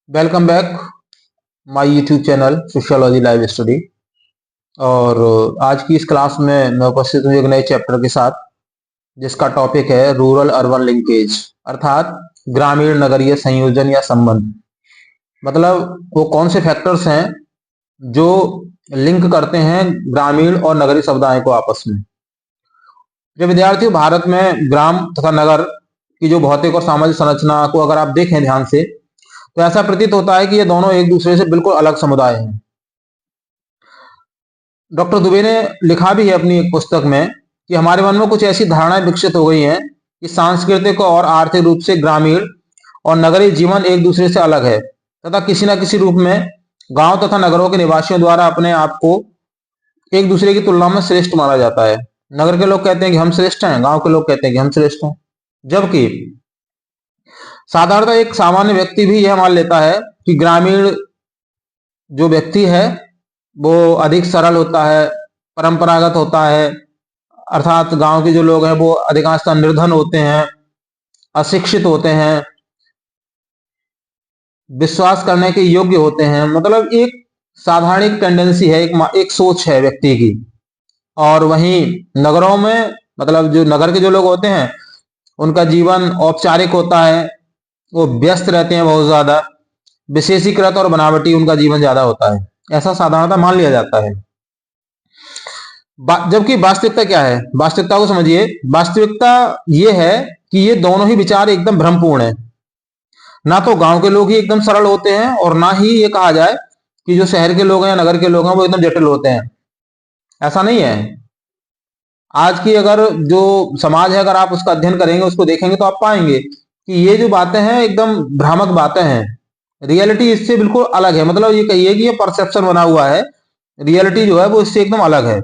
Welcome back my YouTube channel sociology live study. और आज की इस क्लास में मैं उपस्थित हूँ एक नए चैप्टर के साथ, जिसका टॉपिक है रूरल अर्बन लिंकेज, अर्थात ग्रामीण नगरीय संयोजन या संबंध। मतलब वो कौन से फैक्टर्स हैं जो लिंक करते हैं ग्रामीण और नगरीय समुदाय को आपस में। जो विद्यार्थियों, भारत में ग्राम तथा नगर की जो भौतिक और सामाजिक संरचना को अगर आप देखें ध्यान से, तो ऐसा प्रतीत होता है कि ये दोनों एक दूसरे से बिल्कुल अलग समुदाय हैं। डॉक्टर दुबे ने लिखा भी है अपनी एक पुस्तक में कि हमारे मन में कुछ ऐसी धारणाएं विकसित हो गई हैं कि सांस्कृतिक और आर्थिक रूप से ग्रामीण और नगरीय जीवन एक दूसरे से अलग है तथा किसी न किसी रूप में गांव तथा नगरों के निवासियों द्वारा अपने आप को एक दूसरे की तुलना में श्रेष्ठ माना जाता है। नगर के लोग कहते हैं कि हम श्रेष्ठ हैं, गांव के लोग कहते हैं कि हम श्रेष्ठ हैं। जबकि साधारणतः एक सामान्य व्यक्ति भी यह मान लेता है कि ग्रामीण जो व्यक्ति है वो अधिक सरल होता है, परंपरागत होता है, अर्थात गांव के जो लोग हैं वो अधिकांशतः निर्धन होते हैं, अशिक्षित होते हैं, विश्वास करने के योग्य होते हैं। मतलब एक साधारण एक टेंडेंसी है, एक सोच है व्यक्ति की। और वहीं नगरों में, मतलब जो नगर के जो लोग होते हैं उनका जीवन औपचारिक होता है, वो व्यस्त रहते हैं बहुत ज्यादा, विशेषीकृत और बनावटी उनका जीवन ज्यादा होता है, ऐसा साधारणतः मान लिया जाता है। जबकि वास्तविकता क्या है, वास्तविकता को समझिए। वास्तविकता ये है कि ये दोनों ही विचार एकदम भ्रमपूर्ण है। ना तो गांव के लोग ही एकदम सरल होते हैं और ना ही ये कहा जाए कि जो शहर के लोग हैं या नगर के लोग हैं वो एकदम जटिल होते हैं। ऐसा नहीं है। आज की अगर जो समाज है, अगर आप उसका अध्ययन करेंगे, उसको देखेंगे, तो आप पाएंगे कि ये जो बातें हैं एकदम भ्रामक बातें हैं। रियलिटी इससे बिल्कुल अलग है। मतलब ये कहिए कि ये परसेप्शन बना हुआ है, रियलिटी जो है वो इससे एकदम अलग है।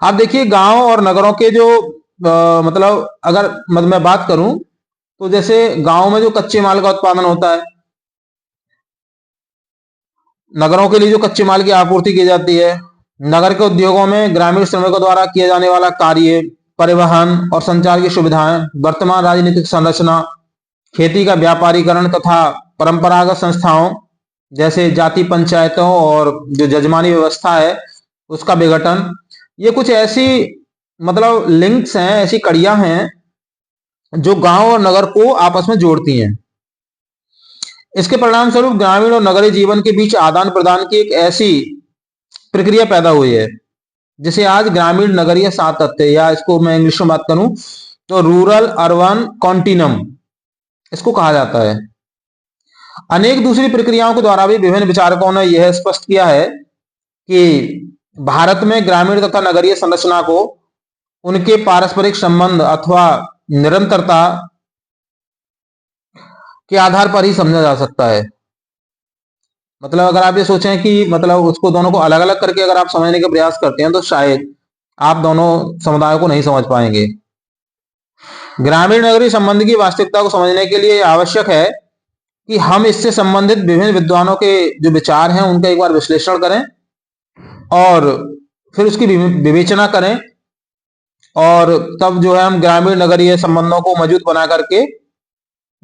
आप देखिए गांव और नगरों के जो मतलब अगर मैं बात करूं, तो जैसे गांव में जो कच्चे माल का उत्पादन होता है, नगरों के लिए जो कच्चे माल की आपूर्ति की जाती है, नगर के उद्योगों में ग्रामीण श्रमिकों द्वारा किया जाने वाला कार्य, परिवहन और संचार की सुविधाएं, वर्तमान राजनीतिक संरचना, खेती का व्यापारीकरण तथा परंपरागत संस्थाओं जैसे जाति पंचायतों और जो जजमानी व्यवस्था है उसका विघटन, ये कुछ ऐसी मतलब लिंक्स हैं, ऐसी कड़ियां हैं जो गांव और नगर को आपस में जोड़ती हैं। इसके परिणाम स्वरूप ग्रामीण और नगरीय जीवन के बीच आदान प्रदान की एक ऐसी प्रक्रिया पैदा हुई है जिसे आज ग्रामीण नगरीय सातत्य, या इसको मैं इंग्लिश में बात करूं तो रूरल अर्बन कॉन्टिनम इसको कहा जाता है। अनेक दूसरी प्रक्रियाओं के द्वारा भी विभिन्न विचारकों ने यह स्पष्ट किया है कि भारत में ग्रामीण तथा नगरीय संरचना को उनके पारस्परिक संबंध अथवा निरंतरता के आधार पर ही समझा जा सकता है। मतलब अगर आप ये सोचें कि मतलब उसको दोनों को अलग अलग करके अगर आप समझने के प्रयास करते हैं तो शायद आप दोनों समुदायों को नहीं समझ पाएंगे। ग्रामीण नगरीय संबंध की वास्तविकता को समझने के लिए आवश्यक है कि हम इससे संबंधित विभिन्न विद्वानों के जो विचार हैं उनका एक बार विश्लेषण करें और फिर उसकी विवेचना करें, और तब जो है हम ग्रामीण नगरीय संबंधों को मजबूत बना करके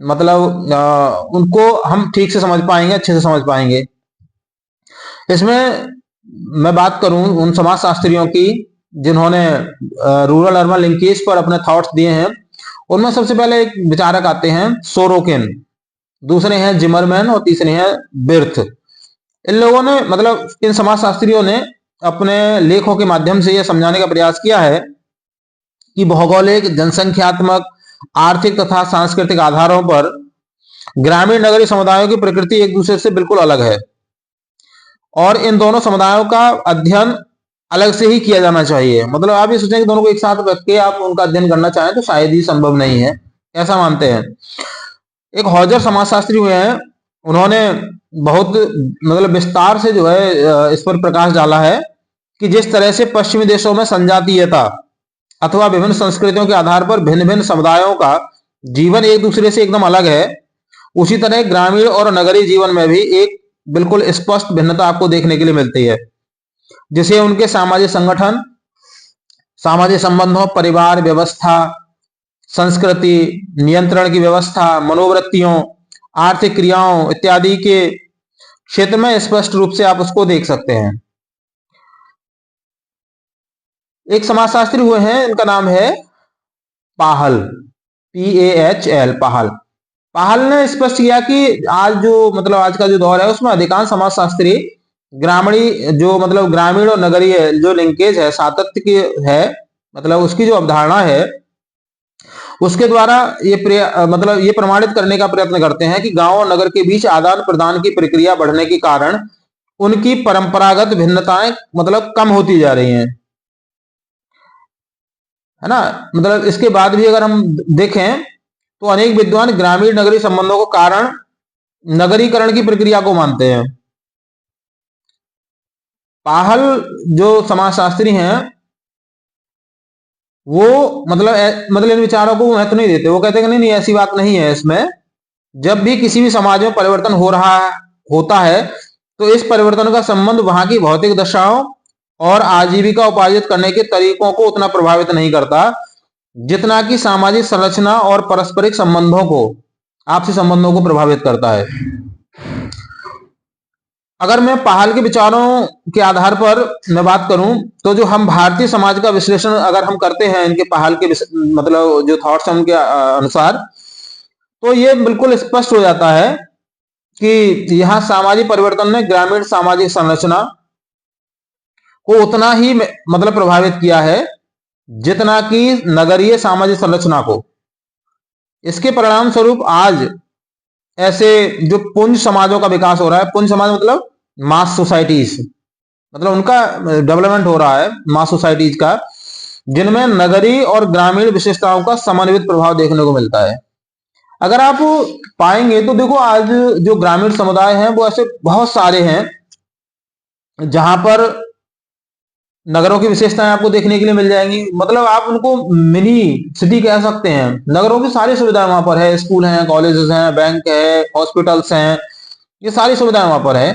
मतलब उनको हम ठीक से समझ पाएंगे, अच्छे से समझ पाएंगे। इसमें मैं बात करूं उन समाजशास्त्रियों की जिन्होंने रूरल अर्बन लिंकेज पर अपने थॉट्स दिए हैं, उनमें सबसे पहले एक विचारक आते हैं सोरोकिन, दूसरे हैं जिमरमैन और तीसरे हैं बिर्थ। इन लोगों ने मतलब इन समाजशास्त्रियों ने अपने लेखों के माध्यम से यह समझाने का प्रयास किया है कि भौगोलिक, जनसंख्यात्मक, आर्थिक तथा सांस्कृतिक आधारों पर ग्रामीण नगरीय समुदायों की प्रकृति एक दूसरे से बिल्कुल अलग है और इन दोनों समुदायों का अध्ययन अलग से ही किया जाना चाहिए। मतलब आप ये सोचें कि दोनों को एक साथ रख के आप उनका अध्ययन करना चाहें तो शायद ही संभव नहीं है, ऐसा मानते हैं। एक हॉजर समाजशास्त्री हुए हैं, उन्होंने बहुत मतलब विस्तार से जो है इस पर प्रकाश डाला है कि जिस तरह से पश्चिमी देशों में संजातीयता अथवा विभिन्न संस्कृतियों के आधार पर भिन्न भिन्न समुदायों का जीवन एक दूसरे से एकदम अलग है, उसी तरह ग्रामीण और नगरीय जीवन में भी एक बिल्कुल स्पष्ट भिन्नता आपको देखने के लिए मिलती है, जिसे उनके सामाजिक संगठन, सामाजिक संबंधों, परिवार व्यवस्था, संस्कृति, नियंत्रण की व्यवस्था, मनोवृत्तियों आर्थिक क्रियाओं इत्यादि के क्षेत्र में स्पष्ट रूप से आप उसको देख सकते हैं। एक समाजशास्त्री हुए हैं, इनका नाम है पाहल, PAHL, पाहल। पाहल ने स्पष्ट किया कि आज का जो दौर है उसमें अधिकांश समाजशास्त्री ग्रामीण और नगरीय जो लिंकेज है, सातत्य की है, उसकी जो अवधारणा है उसके द्वारा ये प्रमाणित करने का प्रयत्न करते हैं कि गांव और नगर के बीच आदान प्रदान की प्रक्रिया बढ़ने के कारण उनकी परंपरागत भिन्नताएं कम होती जा रही हैं, है ना। इसके बाद भी अगर हम देखें तो अनेक विद्वान ग्रामीण नगरीय संबंधों को कारण नगरीकरण की प्रक्रिया को मानते हैं। पाहल जो समाजशास्त्री हैं वो इन विचारों को महत्व नहीं देते। वो कहते हैं कि नहीं ऐसी बात नहीं है। इसमें जब भी किसी भी समाज में परिवर्तन होता है तो इस परिवर्तन का संबंध वहां की भौतिक दशाओं और आजीविका उपार्जित करने के तरीकों को उतना प्रभावित नहीं करता जितना कि सामाजिक संरचना और पारस्परिक आपसी संबंधों को प्रभावित करता है। अगर मैं पाहल के विचारों के आधार पर मैं बात करूं तो जो हम भारतीय समाज का विश्लेषण अगर हम करते हैं इनके पाहल के जो थॉट्स हैं उनके अनुसार, तो ये बिल्कुल स्पष्ट हो जाता है कि यहां सामाजिक परिवर्तन ने ग्रामीण सामाजिक संरचना को उतना ही प्रभावित किया है जितना कि नगरीय सामाजिक संरचना को। इसके परिणाम स्वरूप आज ऐसे जो पुंज समाजों का विकास हो रहा है, पुंज समाज मास सोसाइटीज, उनका डेवलपमेंट हो रहा है, मास सोसाइटीज का, जिनमें नगरीय और ग्रामीण विशेषताओं का समन्वित प्रभाव देखने को मिलता है। अगर आप पाएंगे तो देखो आज जो ग्रामीण समुदाय हैं वो ऐसे बहुत सारे हैं जहां पर नगरों की विशेषताएं आपको देखने के लिए मिल जाएंगी। आप उनको मिनी सिटी कह सकते हैं। नगरों की सारी सुविधाएं वहां पर है, स्कूल हैं, कॉलेजेस हैं, बैंक है, हॉस्पिटल्स हैं, ये सारी सुविधाएं वहां पर है।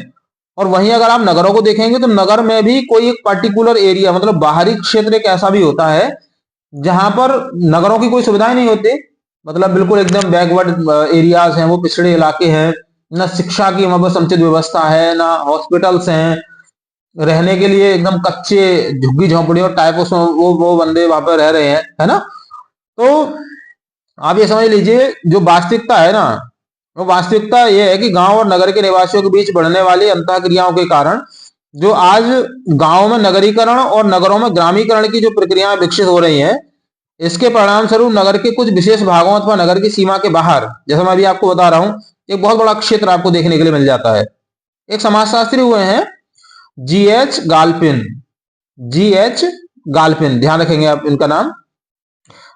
और वहीं अगर आप नगरों को देखेंगे तो नगर में भी कोई एक पर्टिकुलर एरिया बाहरी क्षेत्र एक ऐसा भी होता है जहां पर नगरों की कोई सुविधाएं नहीं होती, बिल्कुल एकदम बैकवर्ड एरियाज हैं, वो पिछड़े इलाके हैं, ना शिक्षा की वहां पर समुचित व्यवस्था है, ना हॉस्पिटल्स हैं, रहने के लिए एकदम कच्चे झुग्गी झोंपड़ियों टाइप उसमें वो बंदे वहां पर रह रहे हैं, है ना। तो आप ये समझ लीजिए जो वास्तविकता है ना, वो वास्तविकता ये है कि गांव और नगर के निवासियों के बीच बढ़ने वाली अंतःक्रियाओं के कारण जो आज गांव में नगरीकरण और नगरों में ग्रामीकरण की जो प्रक्रियाएं विकसित हो रही हैं, इसके परिणाम स्वरूप नगर के कुछ विशेष भागों अथवा नगर की सीमा के बाहर, जैसा मैं अभी आपको बता रहा हूं, एक बहुत बड़ा क्षेत्र आपको देखने के लिए मिल जाता है। एक समाजशास्त्री हुए हैं GH गाल्पिन, ध्यान रखेंगे आप इनका नाम।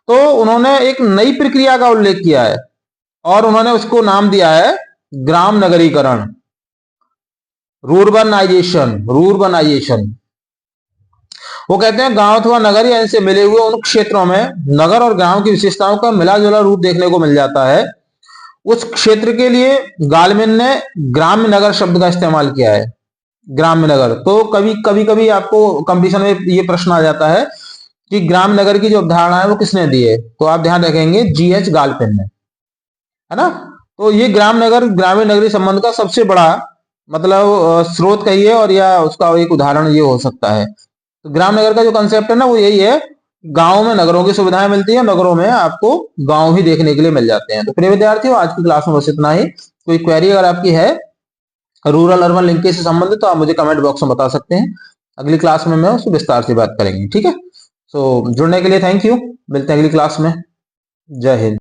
तो उन्होंने एक नई प्रक्रिया का उल्लेख किया है और उन्होंने उसको नाम दिया है ग्राम नगरीकरण, रूरबनाइजेशन। वो कहते हैं गांव अथवा नगर या इनसे मिले हुए उन क्षेत्रों में नगर और गांव की विशेषताओं का मिला जुला रूप देखने को मिल जाता है। उस क्षेत्र के लिए गाल्पिन ने ग्राम्य नगर शब्द का इस्तेमाल किया है, ग्राम्य नगर। तो कभी आपको कंपटीशन में ये प्रश्न आ जाता है कि ग्राम नगर की जो अवधारणा है वो किसने दी है, तो आप ध्यान रखेंगे GH गाल्पिन ने, है ना। तो ये ग्राम नगर ग्रामीण नगरीय संबंध का सबसे बड़ा स्रोत कहिए और या उसका एक उदाहरण ये हो सकता है। तो ग्राम नगर का जो कंसेप्ट है ना वो यही है, गांव में नगरों की सुविधाएं मिलती है, नगरों में आपको गांव ही देखने के लिए मिल जाते हैं। तो प्रिय विद्यार्थियों, आज की क्लास में बस इतना ही। कोई क्वेरी अगर आपकी है रूरल अर्बन लिंकेज से संबंधित तो आप मुझे कमेंट बॉक्स में बता सकते हैं। अगली क्लास में मैं उसको विस्तार से बात करेंगे, ठीक है। सो जुड़ने के लिए थैंक यू, मिलते हैं अगली क्लास में। जय हिंद।